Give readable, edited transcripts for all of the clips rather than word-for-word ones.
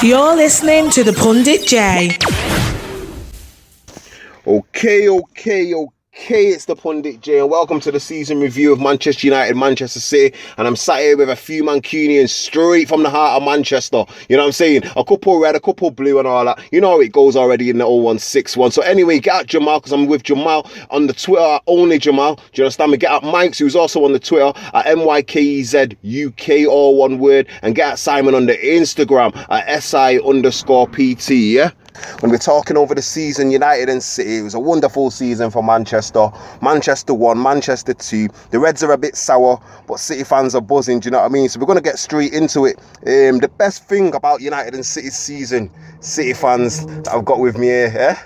You're listening to the Pundit Jay. Okay, it's the Pundit Jay, and welcome to the season review of Manchester United, Manchester City. And I'm sat here with a few Mancunians straight from the heart of Manchester. You know what I'm saying? A couple red, a couple blue, and all that. You know how it goes already in the 0161. So anyway, get out Jamal, because I'm with Jamal on the Twitter, only Jamal. Do you understand me? Get out Mike, who's also on the Twitter at MYKEZUK, all one word. And get out Simon on the Instagram at SI_PT, yeah? When we're talking over the season, United and City, it was a wonderful season for Manchester. Manchester 1, Manchester 2. The Reds are a bit sour, but City fans are buzzing, do you know what I mean? So we're going to get straight into it. The best thing about United and City's season, City fans that I've got with me here,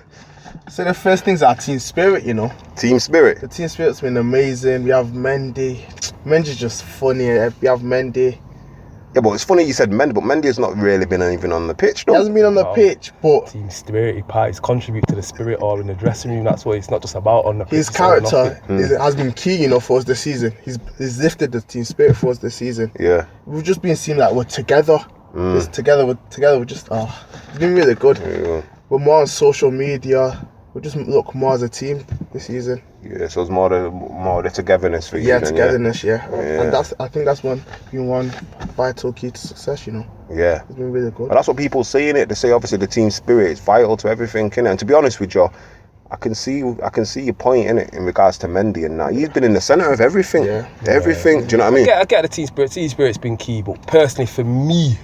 So the first thing's our team spirit, you know. Team spirit? The team spirit's been amazing. We have Mendy. Mendy's just funny. We have Mendy. Yeah, but it's funny you said Mendy, but Mendy has not really been even on the pitch, though. He hasn't been on the pitch, but team spirit, parties contribute to the spirit or in the dressing room. That's what it's not just about on the pitch. His character has been key, you know, for us this season. He's lifted the team spirit for us this season. Yeah. We've just been seeing like we're together. We're just it's been really good. Yeah. We're more on social media. We just look more as a team this season. Yeah, so it's more the togetherness for you. Yeah, togetherness, yeah. Yeah. And I think that's been one vital key to success, you know. Yeah. It's been really good. But that's what people say in it. They say obviously the team spirit is vital to everything, innit? And to be honest with you, I can see your point in it in regards to Mendy and that. He's been in the centre of everything. Yeah. Everything. Do you know what I mean? I get the team spirit. Team spirit's been key, but personally for me,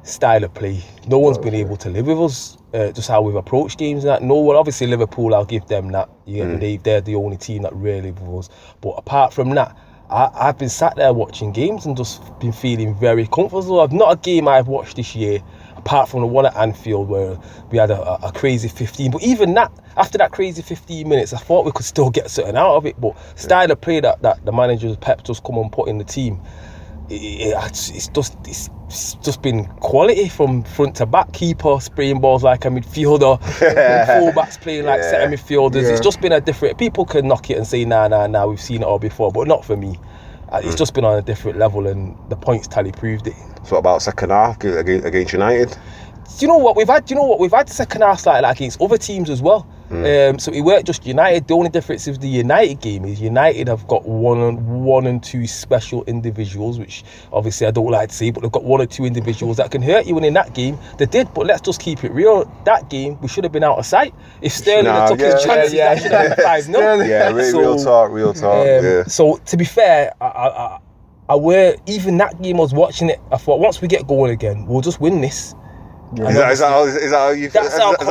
style of play, no one's been able to live with us. Just how we've approached games and that. No one, obviously Liverpool, I'll give them that. They're the only team that really live with us. But apart from that, I've been sat there watching games and just been feeling very comfortable. Not a game I've watched this year, apart from the one at Anfield where we had a crazy 15. But even that, after that crazy 15 minutes, I thought we could still get something out of it. But style of play that the manager Pep just come and put in the team, it's just been quality from front to back. Keeper spraying balls like a midfielder, fullbacks playing like centre midfielders. It's just been a different. People can knock it and say nah, we've seen it all before, but not for me. It's just been on a different level, and the points tally proved it. So about second half against United? Do you know what we've had second half like that against other teams as well. So it weren't just United. The only difference with the United game is United have got one and two special individuals, which obviously I don't like to say, but they've got one or two individuals that can hurt you. And in that game, they did. But let's just keep it real. That game, we should have been out of sight. If Sterling had took his chances, that should have been 5-0. Yeah, real talk. So to be fair, even that game I was watching it, I thought once we get going again, we'll just win this. Yeah. Is that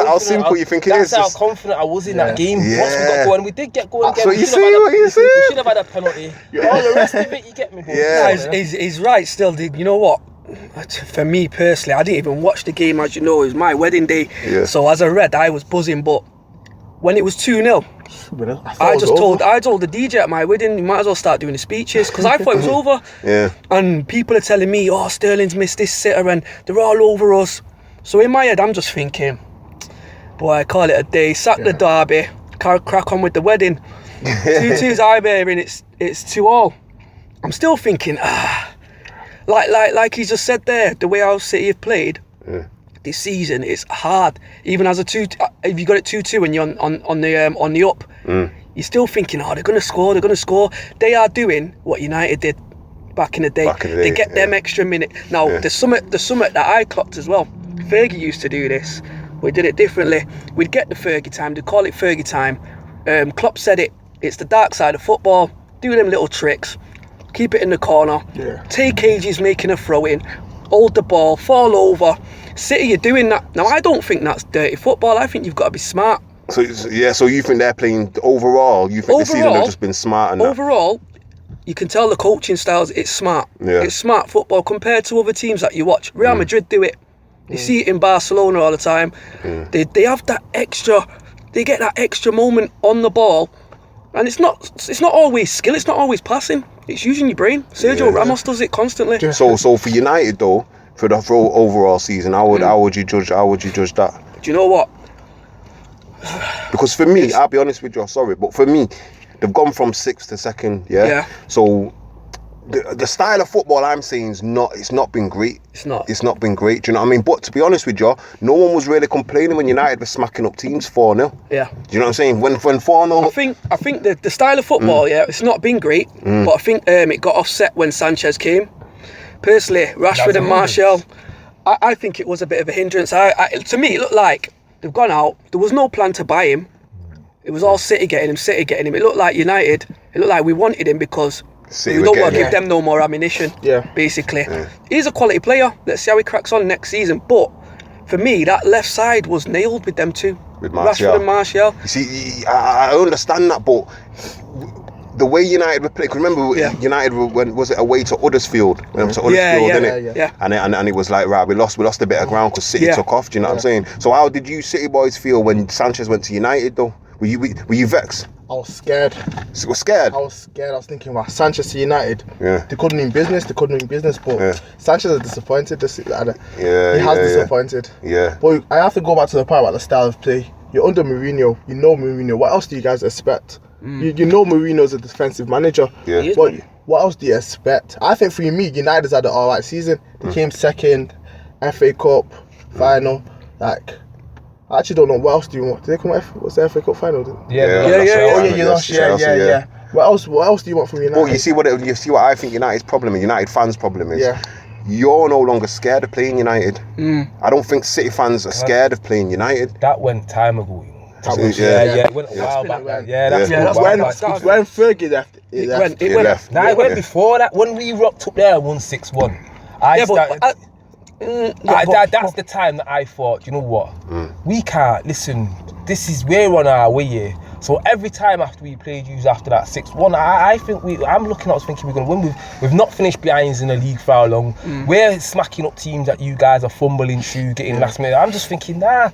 how simple you think it is? That's how confident I was in that game. Once we got going, we did get going again. What you say? We should have had a penalty. All the rest of it, you get me. He's right still. You know what? For me personally, I didn't even watch the game. As you know, it was my wedding day. Yeah. So as I read, I was buzzing. But when it was 2-0, I told the DJ at my wedding, you might as well start doing the speeches, because I thought it was over. Yeah. And people are telling me, Sterling's missed this sitter and they're all over us. So in my head, I'm just thinking, boy, I call it a day. Sack the derby, crack on with the wedding. 2-2's I'm hearing it's 2-2. I'm still thinking, like he just said there, the way our City have played this season, it's hard. Even as if you got it 2-2 and you're on the up, you're still thinking, they're going to score. They are doing what United did back in the day. They get them extra minute. Now the summit that I clocked as well. Fergie used to do this. We did it differently. We'd get the Fergie time. They'd call it Fergie time. Klopp said it's the dark side of football. Do them little tricks. Keep it in the corner. Yeah. Take ages making a throw in. Hold the ball. Fall over. City, you're doing that. Now, I don't think that's dirty football. I think you've got to be smart. So you think they're playing overall? You think this season they've just been smart and overall, you can tell the coaching styles. It's smart. Yeah. It's smart football compared to other teams that you watch. Real Madrid do it. You see it in Barcelona all the time. They have that extra. They get that extra moment on the ball, and it's not always skill. It's not always passing. It's using your brain. Sergio Ramos does it constantly. So for United though, for the overall season, how would you judge that? Do you know what? Because for me, I'll be honest with you. Sorry, but for me, they've gone from 6th to 2nd. Yeah. So the style of football I'm seeing it's not been great. It's not. It's not been great. Do you know what I mean? But to be honest with you, no one was really complaining when United were smacking up teams 4-0. Yeah. Do you know what I'm saying? When 4-0. I think the style of football, it's not been great, but I think it got offset when Sanchez came. Personally, Rashford and Martial, I think it was a bit of a hindrance. To me, it looked like they've gone out. There was no plan to buy him. It was all City getting him. It looked like United. It looked like we wanted him because we don't want to give them no more ammunition. Yeah. Basically, he's a quality player. Let's see how he cracks on next season. But for me, that left side was nailed with them two. With Martial. Rashford and Martial. You see, I understand that, but the way United were playing, because remember, United was it away to Huddersfield? When it was to Huddersfield, didn't it? And it was like, right, we lost a bit of ground because City took off. Do you know what I'm saying? So how did you City boys feel when Sanchez went to United, though? Were you vexed? I was scared. You were scared? I was scared. I was thinking, wow, Sanchez to United. Yeah. They couldn't win business. But Sanchez is disappointed. He has disappointed. Yeah. But I have to go back to the part about the style of play. You're under Mourinho. You know Mourinho. What else do you guys expect? You know Mourinho's a defensive manager. Yeah. But what else do you expect? I think for me, United's had an alright season. They came second, FA Cup final. Like, I actually don't know what else do you want. Did they come? What's the FA Cup final? You lost. Yeah. What else do you want from United? Well, you see what I think United's problem is. United fans' problem is. Yeah. You're no longer scared of playing United. I don't think City fans are scared of playing United. That went time ago. It went a while back. That's when Fergie left. It left. It went before that. When we rocked up there, 1-6-1. That's the time that I thought, you know what? We can't listen. We're on our way here. So every time after we played you after that 6-1, I think I'm looking out thinking we're going to win. We've not finished behind in the league for how long. We're smacking up teams that you guys are fumbling through, getting last minute. I'm just thinking, your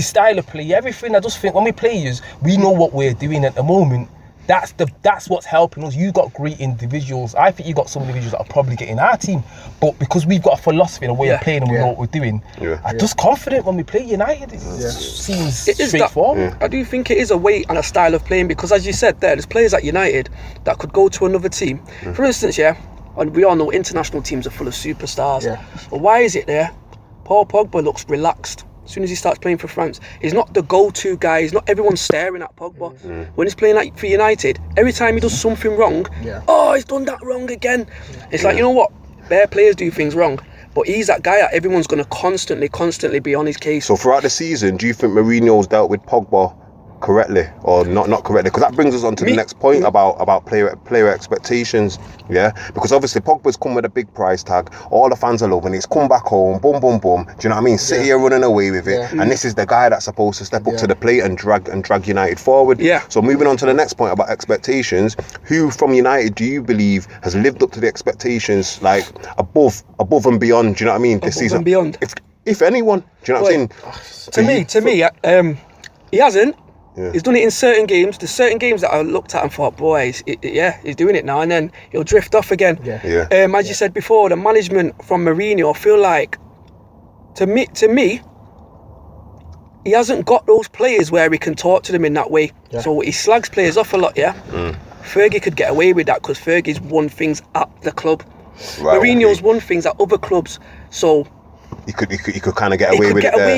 style of play, everything. I just think when we play you, we know what we're doing at the moment. That's what's helping us. You got great individuals. I think you got some individuals that are probably getting our team, but because we've got a philosophy and a way of playing and we know what we're doing, I'm just confident when we play United. It seems straightforward. I do think it is a way and a style of playing because, as you said, there's players at United that could go to another team. For instance, and we all know international teams are full of superstars. But why is it there? Paul Pogba looks relaxed. As soon as he starts playing for France, he's not the go-to guy. He's not everyone staring at Pogba. When he's playing for United, every time he does something wrong, he's done that wrong again. It's like, you know what? Their players do things wrong, but he's that guy that everyone's going to constantly be on his case. So throughout the season, do you think Mourinho's dealt with Pogba correctly or not correctly? Because that brings us on to the next point about player expectations. Because obviously Pogba's come with a big price tag. All the fans are loving it. He's come back home, boom. Do you know what I mean? City are running away with it, and this is the guy that's supposed to step up to the plate and drag United forward. So moving on to the next point about expectations, who from United do you believe has lived up to the expectations, like above and beyond? Do you know what I mean? This season, and beyond. If anyone, do you know what I'm saying? To me, he hasn't. He's done it in certain games. There's certain games that I looked at and thought, boy, he's doing it now, and then he'll drift off again. As you said before, the management from Mourinho, I feel like, to me, he hasn't got those players where he can talk to them in that way. So he slags players off a lot. Fergie could get away with that because Fergie's won things at the club. Mourinho's won things at other clubs. So he could kind of get away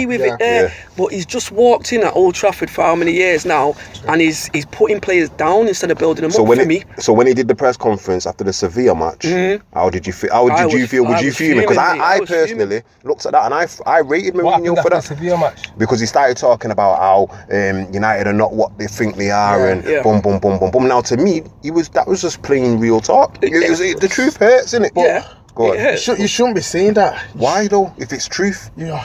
with it there. But he's just walked in at Old Trafford for how many years now, and he's putting players down instead of building them up for me. So when he did the press conference after the Sevilla match, how did you feel? Would you feel? Because I personally looked at that and I rated Mourinho for that. The Sevilla match? Because he started talking about how United are not what they think they are, and boom. Now to me, that was just plain real talk. The truth hurts, isn't it? You shouldn't be saying that. Why though? If it's truth, you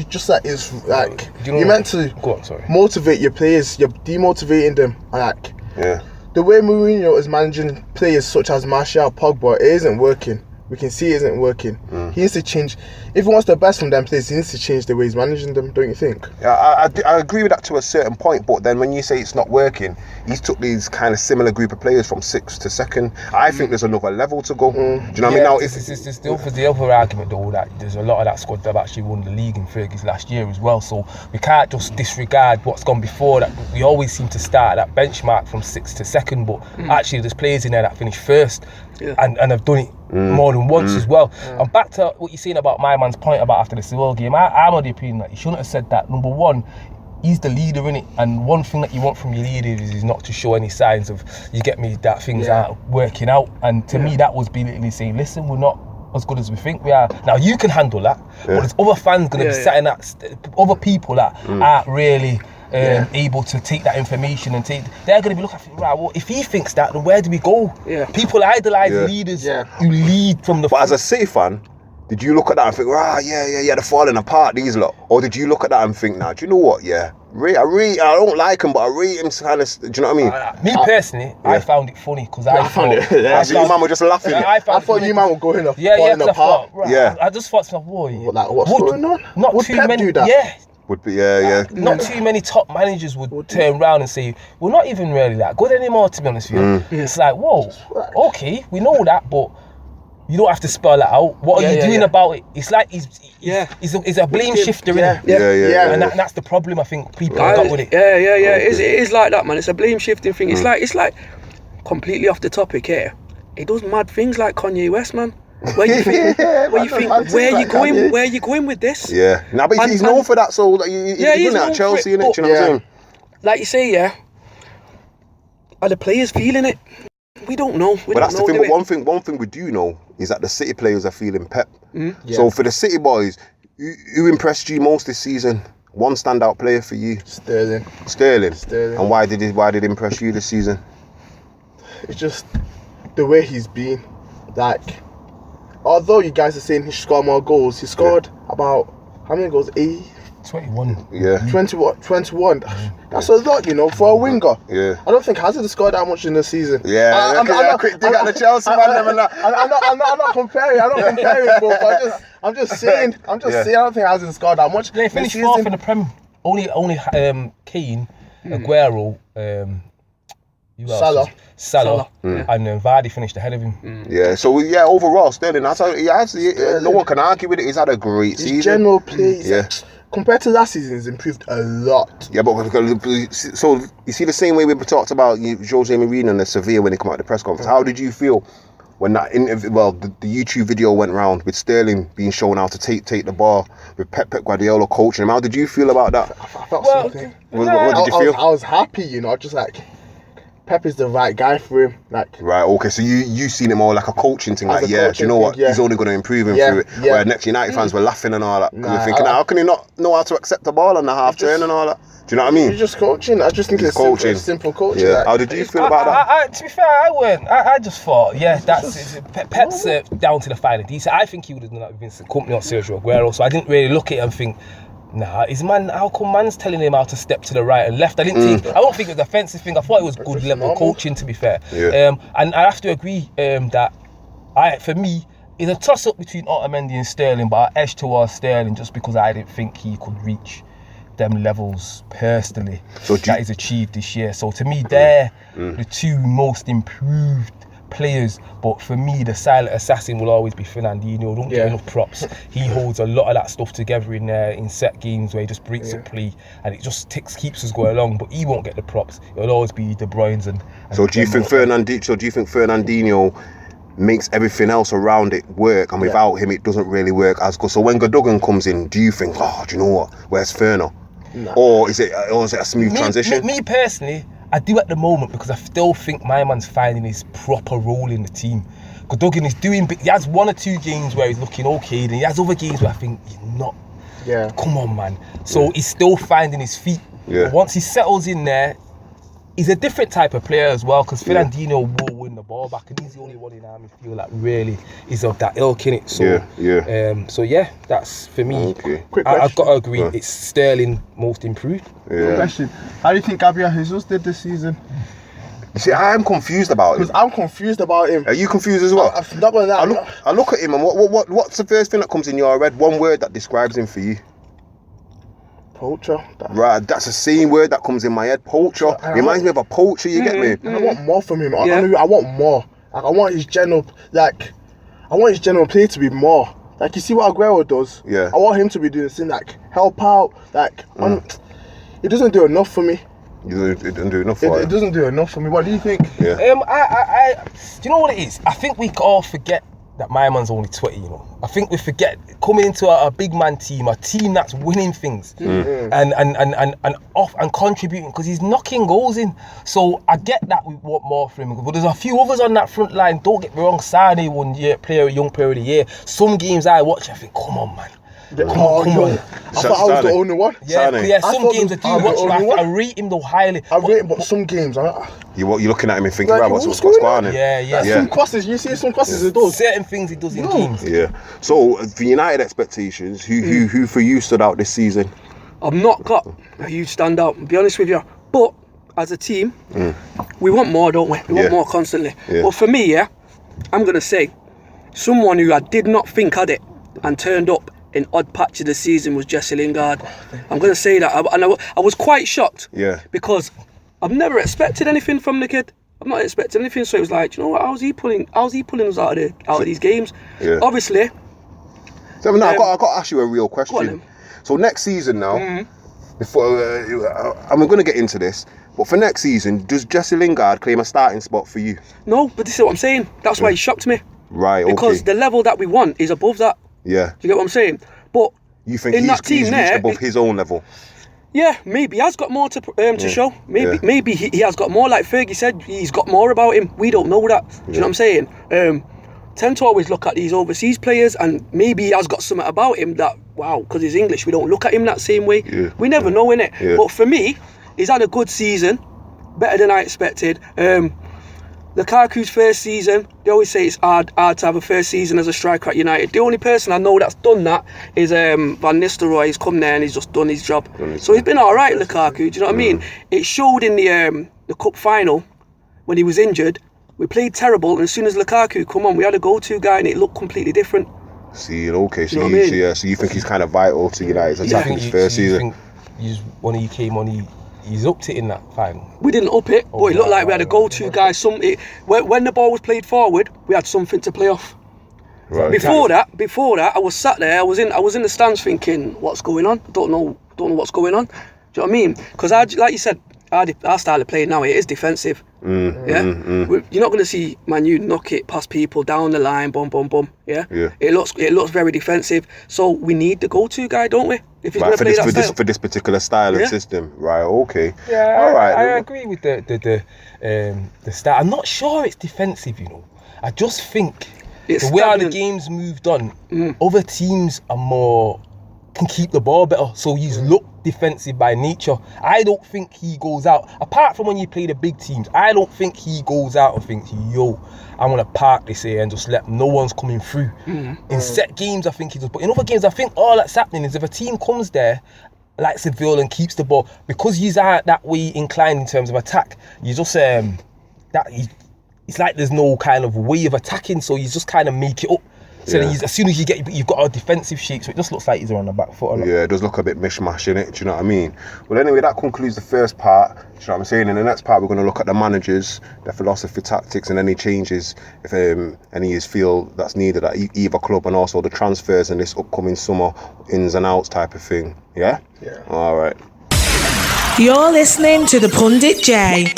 just it's like you're meant to motivate your players. You're demotivating them. The way Mourinho is managing players such as Martial, Pogba, it isn't working. we can see it isn't working. He needs to change. If he wants the best from them players, he needs to change the way he's managing them, don't you think? Yeah, I agree with that to a certain point, but then when you say it's not working, he's took these kind of similar group of players from 6th to 2nd. I think there's another level to go. Do you know what I mean? Now, it's the other argument though, that there's a lot of that squad that have actually won the league in Fergie's last year as well, so we can't just disregard what's gone before that. We always seem to start at that benchmark from 6th to 2nd, but actually there's players in there that finish 1st and have done it more than once as well. And back to what you're saying about my man's point about after the Seville game, I'm of the opinion that he shouldn't have said that. Number one, he's the leader in it, and one thing that you want from your leader is not to show any signs of, you get me, that things aren't working out. And to me, that was blatantly saying, listen, we're not as good as we think we are. Now you can handle that, but there's other fans going to be sat in that, other people that aren't really able to take that information and they're going to be looking at, right, well, if he thinks that, then where do we go? People idolise leaders who lead from the But as a City fan, did you look at that and think, they're falling apart, these lot? Or did you look at that and think, do you know what, I don't like him, but I rate him kind of, do you know what I mean? Me personally, I found it funny, because I found it. Your man was just laughing. I thought you man were going up, falling apart. I just thought to myself, boy, what's going on? Not would too Pep many, do that? Would be, Not too many top managers would turn around and say, we're not even really that good anymore, to be honest with you. It's like, whoa, okay, we know that, but you don't have to spell it out. What are you doing about it? It's like he's a blame shifter, innit? And that's the problem I think people have got with it. It is like that, man. It's a blame shifting thing. It's like completely off the topic here. He does mad things like Kanye West, man. Where you think? Where you going with this? Yeah. Now, but he's known for that. So he's doing that at Chelsea, innit? Do you know what I'm saying? Like you say, are the players feeling it? We don't know. But that's the thing. But one thing we do know is that the City players are feeling Pep. So for the City boys, who impressed you most this season? One standout player for you? Sterling. And why did it impress you this season? It's just the way he's been. Like, although you guys are saying he scored more goals, he scored about, how many goals? 21. Yeah. 21. That's a lot, for a winger. Yeah. I don't think Hazard has scored that much in the season. Yeah. I'm not quick dig at the Chelsea man. I'm not comparing. But I'm just saying. I don't think Hazard scored that much. They finished 4th in the Prem. Only Kane, Aguero, Salah, and Vardy finished ahead of him. Yeah, so overall, Sterling, no one can argue with it. He's had a great season. His general play, compared to last season, he's improved a lot. Yeah, but so you see the same way we talked about Jules Jay and the Sevilla when they come out of the press conference. How did you feel when that interview? Well, the YouTube video went round with Sterling being shown how to take the ball with Pep Guardiola coaching him. How did you feel about that? I felt something. What did you feel? I was happy, just like, Pep is the right guy for him. Right, okay, so you seen it more like a coaching thing, do you know what? He's only going to improve him through it. Where next United fans were laughing and all that. Because they're thinking, how can he not know how to accept the ball on the half turn and all that? Do you know what I mean? He's just coaching. I just think it's coaching. Simple coaching. Yeah. How did you feel about that? To be fair, I just thought, Pep's down to the final decent. I think he would have done that with Vincent Kompany or Sergio Aguero, so I didn't really look at it and think, how come man's telling him how to step to the right and left? I don't think it was an offensive thing. I thought it was good level coaching, to be fair. Yeah. And I have to agree that for me, it's a toss-up between Otamendi and Sterling, but I edge towards Sterling just because I didn't think he could reach them levels personally that he's achieved this year. So to me, they're the two most improved players, but for me the silent assassin will always be Fernandinho. Don't get enough props. He holds a lot of that stuff together in set games where he just breaks up play and it just keeps us going along, but he won't get the props. It'll always be De Bruyne's and so do you think Fernandinho makes everything else around it work, and without him it doesn't really work as good? So when Gundogan comes in, do you think, do you know what, where's Ferner? No. Or is it a smooth transition? Me personally, I do at the moment, because I still think my man's finding his proper role in the team. Gundogan is he has 1 or 2 games where he's looking okay, then he has other games where I think you're not. Yeah. Come on, man. So he's still finding his feet. Yeah. Once he settles in there, he's a different type of player as well, because Fernandinho will win the ball back, and he's the only one in our midfield that really is of that ilk, innit? So that's for me. Okay. I've got to agree, it's Sterling most improved. Question: how do you think Gabriel Jesus did this season? You see, I am confused about him. Because I'm confused about him. Are you confused as well? I'm not gonna lie. I look at him and what's the first thing that comes in your head? One word that describes him for you. Poacher. Right, that's the same word that comes in my head. Poacher. Reminds me of a poacher. You get me? And I want more from him. Yeah. I want more. Like, I want his general play to be more. Like, you see what Aguero does? Yeah. I want him to be doing the same, like, help out. Like, it doesn't do enough for me. It doesn't do enough for you. It doesn't do enough for me. What do you think? Yeah. Do you know what it is? I think we all forget that my man's only 20, you know. I think we forget coming into a big man team, a team that's winning things and off and contributing, because he's knocking goals in. So I get that we want more from him. But there's a few others on that front line. Don't get me wrong, Sané won young player of the year. Some games I watch, I think, come on, man. Come on. I thought I was the only one. Yeah, some games I do watch him. I rate him though highly. I rate him, but some games, You're looking at him and thinking, Like, right, what's what's going going on? on? Yeah. Some crosses, you see some crosses he does. Certain things he does in games. Yeah. So for United expectations, who for you stood out this season? I've not got a huge standout, to be honest with you. But as a team, we want more, don't we? We want more constantly. Yeah. But for me, I'm going to say someone who I did not think had it and turned up in odd patch of the season was Jesse Lingard. I'm going to say that. I was quite shocked. Yeah. Because I've never expected anything from the kid. I've not expected anything. So it was like, you know what? How's he pulling us out of these games? Yeah. Obviously. So now I've got to ask you a real Go on, question. then. So next season now, before and we're going to get into this, but for next season, does Jesse Lingard claim a starting spot for you? No, but this is what I'm saying. That's why he shocked me. Right. Because the level that we want is above that. Yeah. Do you get what I'm saying? But You think in that team he's there, reached above his own level? yeah, maybe he has got more to show. Maybe he has got more. Like Fergie said, he's got more about him. We don't know that. Do you know what I'm saying? Tend to always look at these overseas players, and maybe he has got something about him that, wow, because he's English, we don't look at him that same way. Yeah. We never know, innit? Yeah. But for me, he's had a good season, better than I expected. Lukaku's first season, they always say it's hard to have a first season as a striker at United. The only person I know that's done that is Van Nistelrooy. He's come there and he's just done his job. So he's been alright, Lukaku, do you know what I mean? It showed in the cup final when he was injured. We played terrible, and as soon as Lukaku come on, we had a go-to guy and it looked completely different. See, okay, so You know what I mean? so you think he's kind of vital to United's attack in his first season? When he came on, he's upped it in that final. We didn't up it, but it looked like we had a go-to guy. When the ball was played forward, we had something to play off. Right. Before that, I was sat there. I was in the stands thinking, what's going on? I don't know what's going on. Do you know what I mean? Because like you said, our style of play now, it is defensive. You're not going to see Manu knock it past people down the line, boom. Yeah. It looks very defensive. So we need the go-to guy, don't we? If he's going to play that style. For this particular style of system, right? Okay. Yeah, all right. I agree with the style. I'm not sure it's defensive, you know. I just think It's the way how the stagnant. game's moved on, other teams can keep the ball better, so he's look defensive by nature. I don't think he goes out, apart from when you play the big teams, I don't think he goes out and thinks, yo, I'm gonna park this here and just let no one's coming through. In set games I think he does, but in other games I think all that's happening is if a team comes there like Seville and keeps the ball, because he's that way inclined in terms of attack, you just it's like there's no kind of way of attacking, so you just kind of make it up. So then as soon as you've got a defensive shape, so it just looks like he's on the back foot. Yeah, it does look a bit mishmash, innit? Do you know what I mean? Well, anyway, that concludes the first part. Do you know what I'm saying? In the next part, we're going to look at the managers, their philosophy, tactics, and any changes, if any is feel that's needed at either club, and also the transfers and this upcoming summer ins and outs type of thing. Yeah? Yeah. All right. You're listening to the Pundit J.